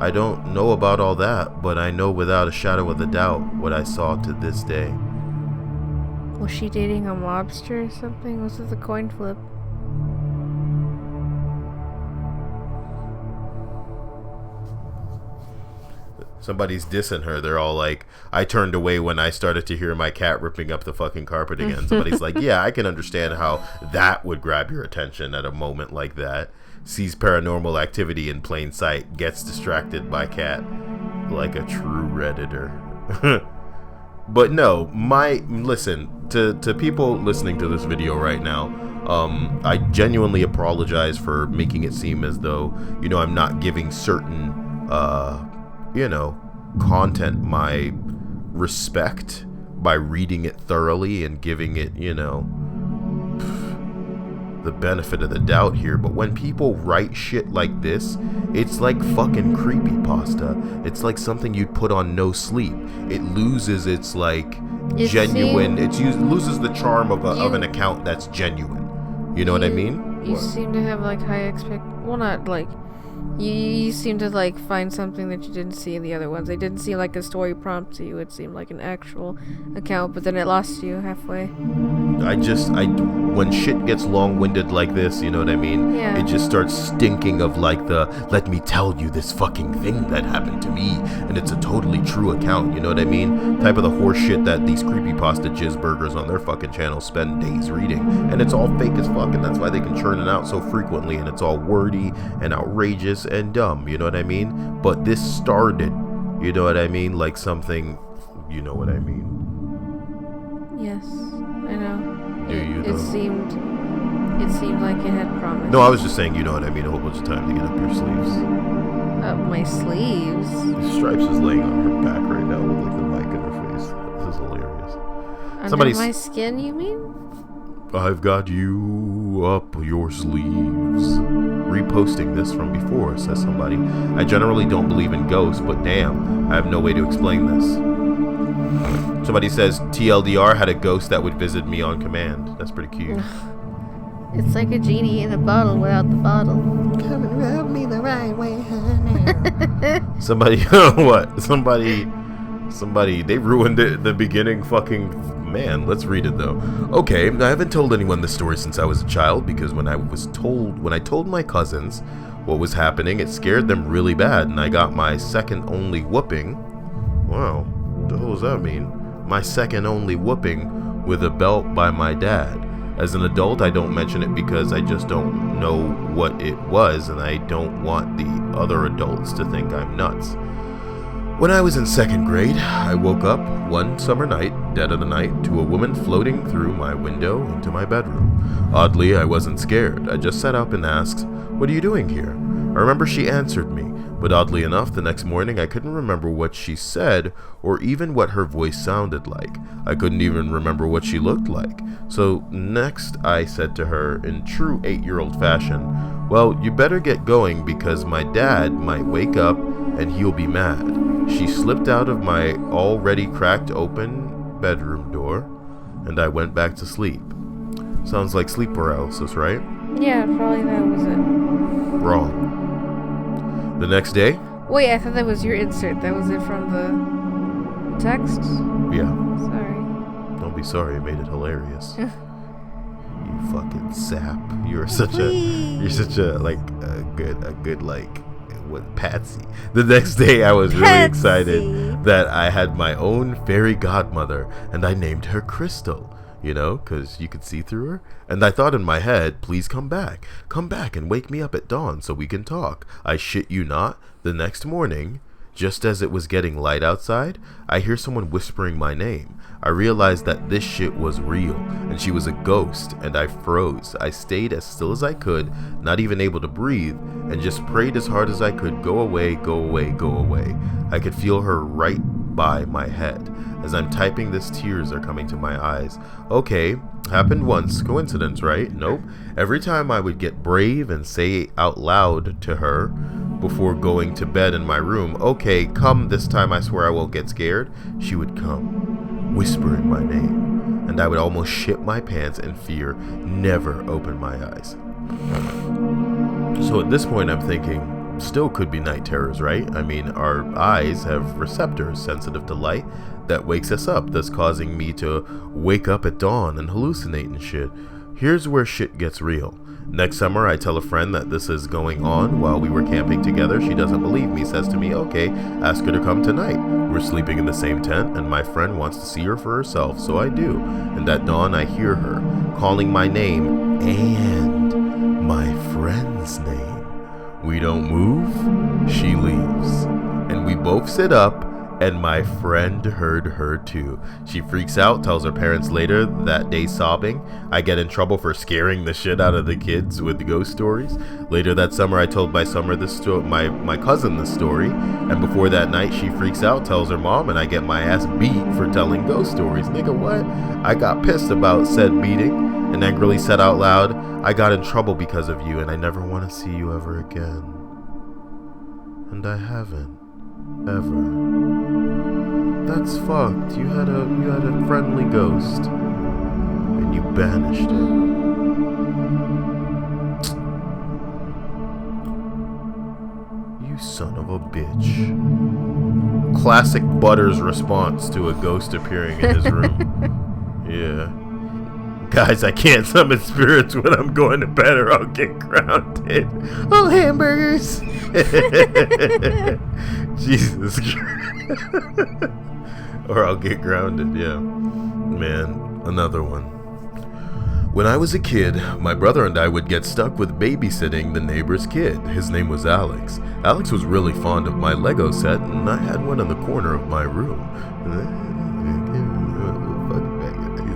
I don't know about all that, but I know without a shadow of a doubt what I saw to this day. Was she dating a mobster or something? Was it the coin flip? Somebody's dissing her. They're all like, I turned away when I started to hear my cat ripping up the fucking carpet again. Somebody's like, yeah, I can understand how that would grab your attention at a moment like that. Sees paranormal activity in plain sight, gets distracted by cat like a true Redditor. But no, listen, to people listening to this video right now, I genuinely apologize for making it seem as though, I'm not giving certain, content my respect by reading it thoroughly and giving it, the benefit of the doubt here. But when people write shit like this, it's like fucking creepypasta. It's like something you'd put on No Sleep. It loses its genuine. Loses the charm of an account that's genuine. You know what I mean? You seem to have high well, not you seem to find something that you didn't see in the other ones. They didn't seem like a story prompt to you. It seemed like an actual account, but then it lost you halfway. When shit gets long-winded like this, you know what I mean? Yeah. It just starts stinking of let me tell you this fucking thing that happened to me, and it's a totally true account, you know what I mean? Type of the horse shit that these creepypasta jizzburgers on their fucking channel spend days reading, and it's all fake as fuck, and that's why they can churn it out so frequently, and it's all wordy and outrageous and dumb, you know what I mean? But this started, you know what I mean? Like something, you know what I mean? Yes, I know. It seemed like it had promise. No, I was just saying, you know what I mean, a whole bunch of time to get up your sleeves. Up my sleeves? Stripes is laying on her back right now with the mic in her face. This is hilarious. Under my skin, you mean? I've got you up your sleeves. Reposting this from before, says somebody. I generally don't believe in ghosts, but damn, I have no way to explain this. Somebody says TLDR had a ghost that would visit me on command. That's pretty cute. It's like a genie in a bottle without the bottle. Come and rub me the right way, honey. Somebody, what? Somebody, they ruined the beginning fucking... Man, let's read it though. Okay, I haven't told anyone this story since I was a child because when I told my cousins what was happening, it scared them really bad, and I got my second only whooping. Wow, what the hell does that mean? My second only whooping with a belt by my dad. As an adult, I don't mention it because I just don't know what it was, and I don't want the other adults to think I'm nuts. When I was in second grade, I woke up one summer night, dead of the night, to a woman floating through my window into my bedroom. Oddly, I wasn't scared. I just sat up and asked, "What are you doing here?" I remember she answered me, but oddly enough, the next morning I couldn't remember what she said or even what her voice sounded like. I couldn't even remember what she looked like. So next I said to her in true 8-year-old fashion, "Well, you better get going because my dad might wake up and he'll be mad." She slipped out of my already cracked open bedroom door, and I went back to sleep. Sounds like sleep paralysis, right? Yeah, probably that was it. Wrong. The next day? Wait, I thought that was your insert. That was it from the text? Yeah. Sorry. Don't be sorry, I made it hilarious. You fucking sap. You're such a good with Patsy. The next day I was really excited that I had my own fairy godmother, and I named her Crystal, because you could see through her. And I thought in my head, please come back and wake me up at dawn so we can talk. I shit you not, the next morning, just as it was getting light outside, I hear someone whispering my name. I realized that this shit was real, and she was a ghost, and I froze. I stayed as still as I could, not even able to breathe, and just prayed as hard as I could, go away, go away, go away. I could feel her right by my head. As I'm typing this, tears are coming to my eyes. Okay, happened once, coincidence, right? Nope. Every time I would get brave and say out loud to her before going to bed in my room, "Okay, come this time, I swear I won't get scared," she would come, whispering my name, and I would almost shit my pants in fear, never open my eyes. So at this point I'm thinking, still could be night terrors, right? I mean, our eyes have receptors sensitive to light that wakes us up, thus causing me to wake up at dawn and hallucinate and shit. Here's where shit gets real. Next summer, I tell a friend that this is going on while we were camping together. She doesn't believe me, says to me, okay, ask her to come tonight. We're sleeping in the same tent, and my friend wants to see her for herself, so I do. And at dawn, I hear her calling my name and my friend's name. We don't move, she leaves. And we both sit up, and my friend heard her too. She freaks out, tells her parents later that day sobbing. I get in trouble for scaring the shit out of the kids with the ghost stories. Later that summer, I told my cousin this story, and before that night, she freaks out, tells her mom, and I get my ass beat for telling ghost stories. Nigga, what? I got pissed about said beating and angrily said out loud, I got in trouble because of you, and I never want to see you ever again. And I haven't. Ever. That's fucked. You had a friendly ghost, and you banished it. You son of a bitch. Classic Butters' response to a ghost appearing in his room. Yeah. Guys, I can't summon spirits when I'm going to bed or I'll get grounded. Oh, hamburgers. Jesus Christ. Or I'll get grounded, yeah. Man, another one. When I was a kid, my brother and I would get stuck with babysitting the neighbor's kid. His name was Alex. Alex was really fond of my Lego set, and I had one in the corner of my room.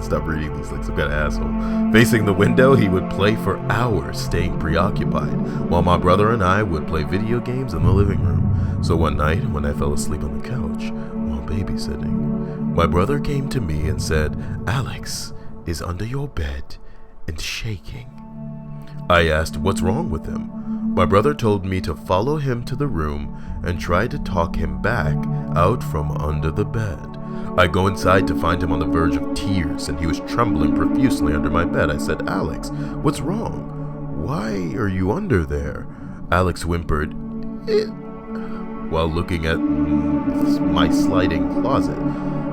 Stop reading these like some kind of asshole. Facing the window, he would play for hours, staying preoccupied, while my brother and I would play video games in the living room. So one night, when I fell asleep on the couch while babysitting, my brother came to me and said, Alex is under your bed and shaking. I asked what's wrong with him. My brother told me to follow him to the room and try to talk him back out from under the bed. I go inside to find him on the verge of tears, and he was trembling profusely under my bed. I said, Alex, what's wrong? Why are you under there? Alex whimpered, while looking at my sliding closet.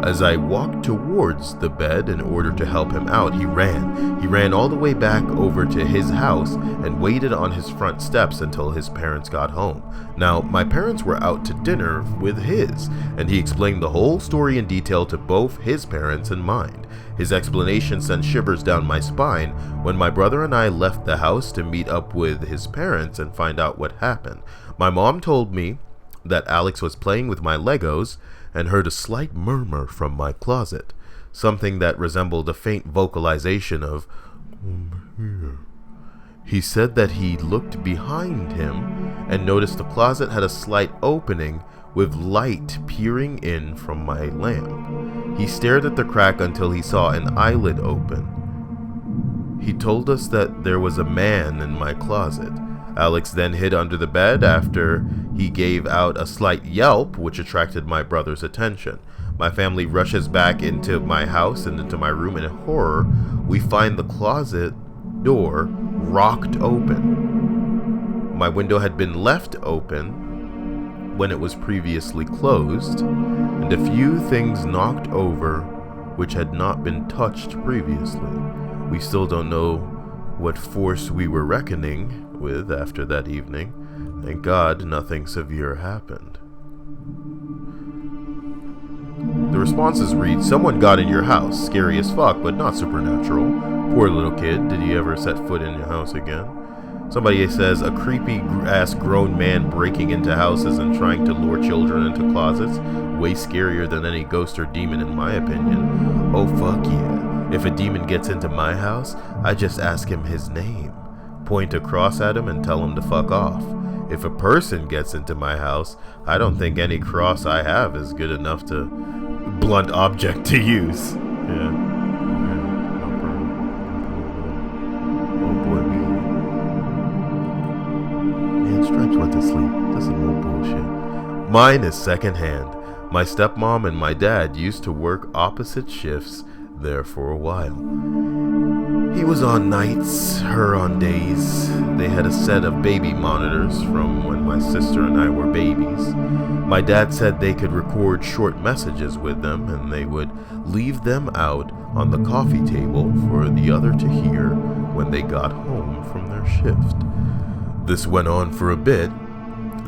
As I walked towards the bed in order to help him out, he ran. He ran all the way back over to his house and waited on his front steps until his parents got home. Now, my parents were out to dinner with his, and he explained the whole story in detail to both his parents and mine. His explanation sent shivers down my spine when my brother and I left the house to meet up with his parents and find out what happened. My mom told me that Alex was playing with my Legos and heard a slight murmur from my closet, something that resembled a faint vocalization of, here. He said that he looked behind him and noticed the closet had a slight opening with light peering in from my lamp. He stared at the crack until he saw an eyelid open. He told us that there was a man in my closet. Alex then hid under the bed after he gave out a slight yelp, which attracted my brother's attention. My family rushes back into my house and into my room. In horror, we find the closet door rocked open. My window had been left open when it was previously closed, and a few things knocked over which had not been touched previously. We still don't know what force we were reckoning with after that evening. Thank God nothing severe happened. The responses read, someone got in your house, scary as fuck, but not supernatural. Poor little kid, did he ever set foot in your house again? Somebody says, a creepy ass grown man breaking into houses and trying to lure children into closets. Way scarier than any ghost or demon in my opinion. Oh fuck yeah. If a demon gets into my house, I just ask him his name, point across at him and tell him to fuck off. If a person gets into my house, I don't think any cross I have is good enough to blunt object to use. Yeah. Oh boy, man, Stretch went to sleep. This is no bullshit. Mine is secondhand. My stepmom and my dad used to work opposite shifts there for a while. He was on nights, her on days. They had a set of baby monitors from when my sister and I were babies. My dad said they could record short messages with them, and they would leave them out on the coffee table for the other to hear when they got home from their shift. This went on for a bit.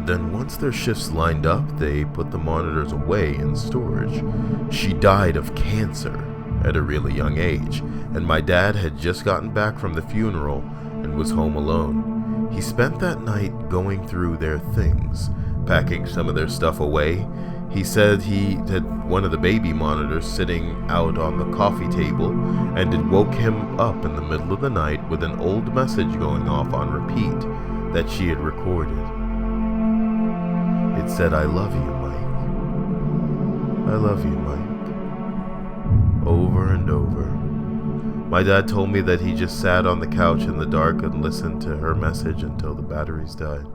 Then once their shifts lined up, they put the monitors away in storage. She died of cancer at a really young age, and my dad had just gotten back from the funeral and was home alone. He spent that night going through their things, packing some of their stuff away. He said he had one of the baby monitors sitting out on the coffee table, and it woke him up in the middle of the night with an old message going off on repeat that she had recorded. It said, "I love you, Mike. I love you, Mike." Over and over. My dad told me that he just sat on the couch in the dark and listened to her message until the batteries died.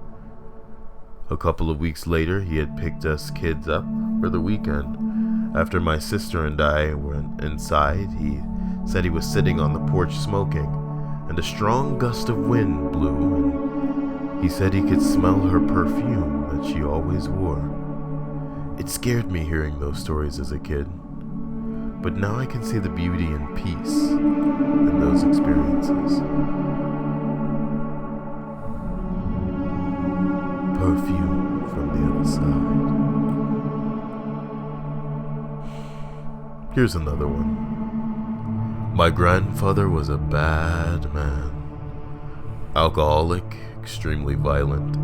A couple of weeks later, he had picked us kids up for the weekend. After my sister and I went inside, he said he was sitting on the porch smoking, and a strong gust of wind blew, and he said he could smell her perfume that she always wore. It scared me hearing those stories as a kid, but now I can see the beauty and peace in those experiences. Perfume from the other side. Here's another one. My grandfather was a bad man. Alcoholic, extremely violent.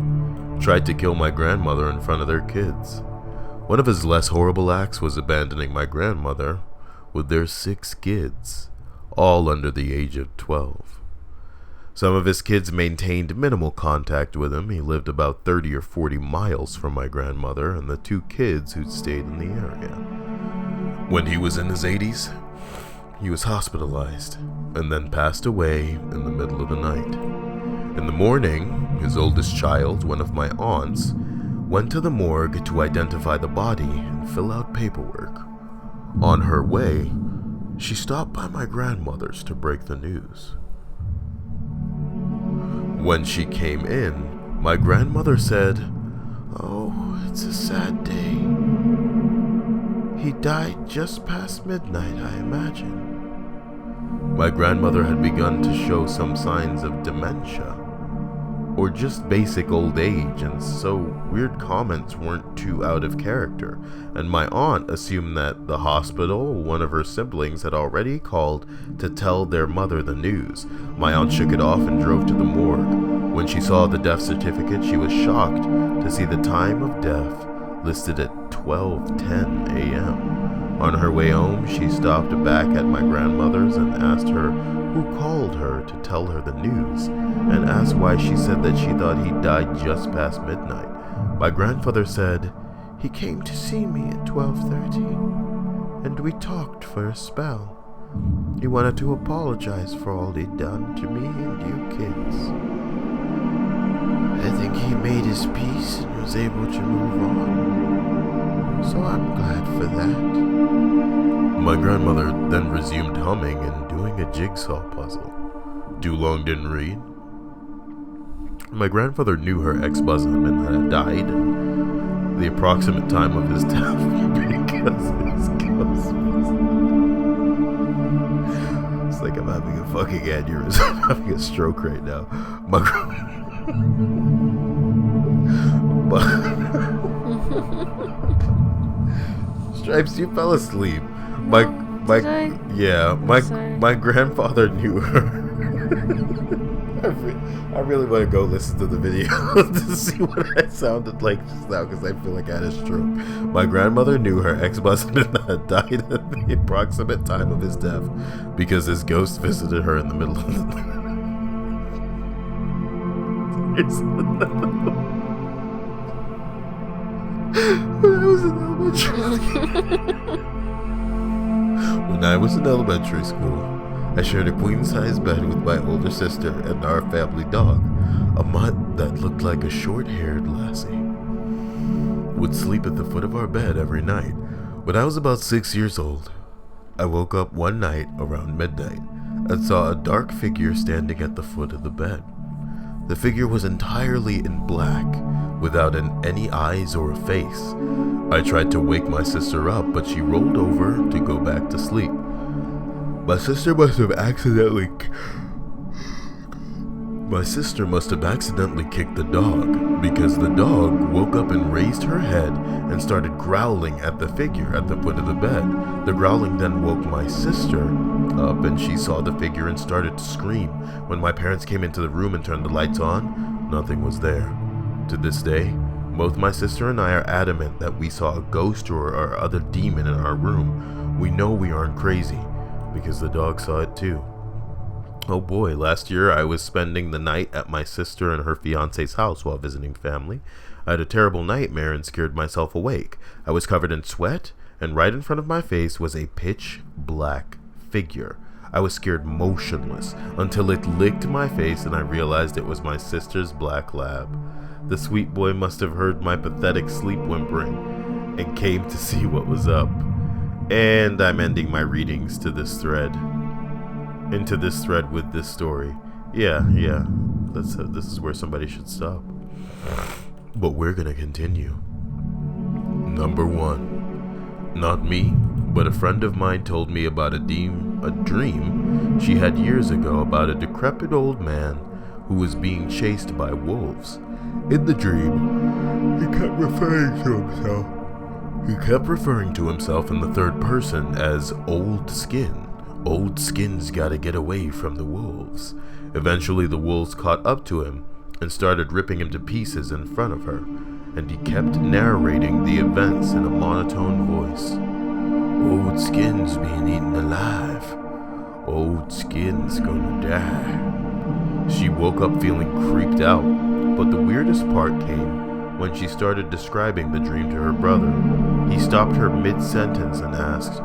Tried to kill my grandmother in front of their kids. One of his less horrible acts was abandoning my grandmother with their 6 kids, all under the age of 12. Some of his kids maintained minimal contact with him. He lived about 30 or 40 miles from my grandmother and the 2 kids who'd stayed in the area. When he was in his 80s, he was hospitalized and then passed away in the middle of the night. In the morning, his oldest child, one of my aunts, went to the morgue to identify the body and fill out paperwork. On her way, she stopped by my grandmother's to break the news. When she came in, my grandmother said, "Oh, it's a sad day. He died just past midnight, I imagine." My grandmother had begun to show some signs of dementia, or just basic old age, and so weird comments weren't too out of character, and my aunt assumed that the hospital, one of her siblings, had already called to tell their mother the news. My aunt shook it off and drove to the morgue. When she saw the death certificate, she was shocked to see the time of death listed at 12:10 a.m. On her way home, she stopped back at my grandmother's and asked her who called her to tell her the news, and asked why she said that she thought he died just past midnight. My grandfather said, "He came to see me at 12:30, and we talked for a spell. He wanted to apologize for all he'd done to me and you kids. I think he made his peace and was able to move on, so I'm glad for that." My grandmother then resumed humming and doing a jigsaw puzzle. Dulong didn't read. My grandfather knew her ex-husband had died, and the approximate time of his death because his ghost was... It's like I'm having a fucking aneurysm. I'm having a stroke right now. Stripes, you fell asleep. My grandfather knew her. I really want to go listen to the video to see what I sounded like just now, because I feel like I had a stroke. My grandmother knew her ex-husband had died at the approximate time of his death because his ghost visited her in the middle of the night. When I was in elementary school, I shared a queen-size bed with my older sister and our family dog, a mutt that looked like a short-haired lassie. Would sleep at the foot of our bed every night. When I was about 6 years old, I woke up one night around midnight and saw a dark figure standing at the foot of the bed. The figure was entirely in black, without any eyes or a face. I tried to wake my sister up, but she rolled over to go back to sleep. My sister must have accidentally kicked the dog, because the dog woke up and raised her head and started growling at the figure at the foot of the bed. The growling then woke my sister up, and she saw the figure and started to scream. When my parents came into the room and turned the lights on, nothing was there. To this day, both my sister and I are adamant that we saw a ghost or other demon in our room. We know we aren't crazy, because the dog saw it too. Oh boy, last year I was spending the night at my sister and her fiance's house while visiting family. I had a terrible nightmare and scared myself awake. I was covered in sweat, and right in front of my face was a pitch black figure. I was scared motionless until it licked my face and I realized it was my sister's black lab. The sweet boy must have heard my pathetic sleep whimpering and came to see what was up. And I'm ending my readings to this thread. Into this thread with this story. Yeah. This is where somebody should stop. But we're gonna continue. Number 1. Not me, but a friend of mine told me about a dream she had years ago about a decrepit old man who was being chased by wolves. In the dream, he kept referring to himself in the third person as Old Skin. Old Skin's gotta get away from the wolves. Eventually the wolves caught up to him and started ripping him to pieces in front of her, and he kept narrating the events in a monotone voice. Old Skin's being eaten alive. Old Skin's gonna die. She woke up feeling creeped out, but the weirdest part came when she started describing the dream to her brother. He stopped her mid-sentence and asked,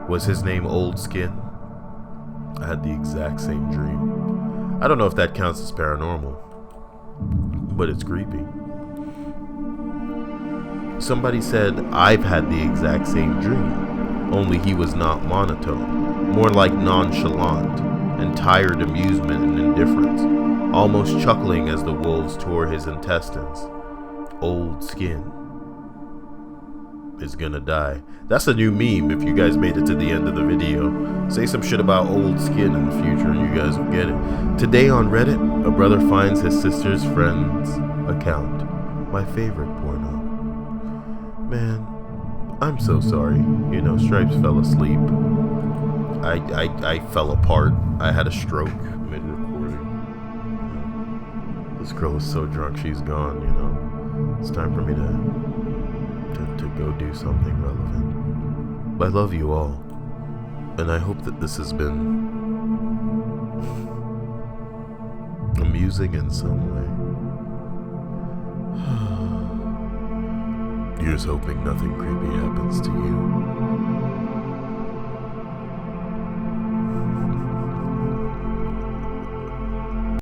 "Was his name Old Skin?" I had the exact same dream. I don't know if that counts as paranormal, but it's creepy. Somebody said I've had the exact same dream, only he was not monotone, more like nonchalant and tired amusement and indifference, almost chuckling as the wolves tore his intestines. Old Skin is gonna die. That's a new meme if you guys made it to the end of the video. Say some shit about Old Skin in the future and you guys will get it. Today on Reddit, a brother finds his sister's friend's account. My favorite porno. Man, I'm so sorry. Stripes fell asleep. I fell apart. I had a stroke mid-recording. This girl is so drunk she's gone, It's time for me to go do something relevant. I love you all, and I hope that this has been amusing in some way. Here's hoping nothing creepy happens to you.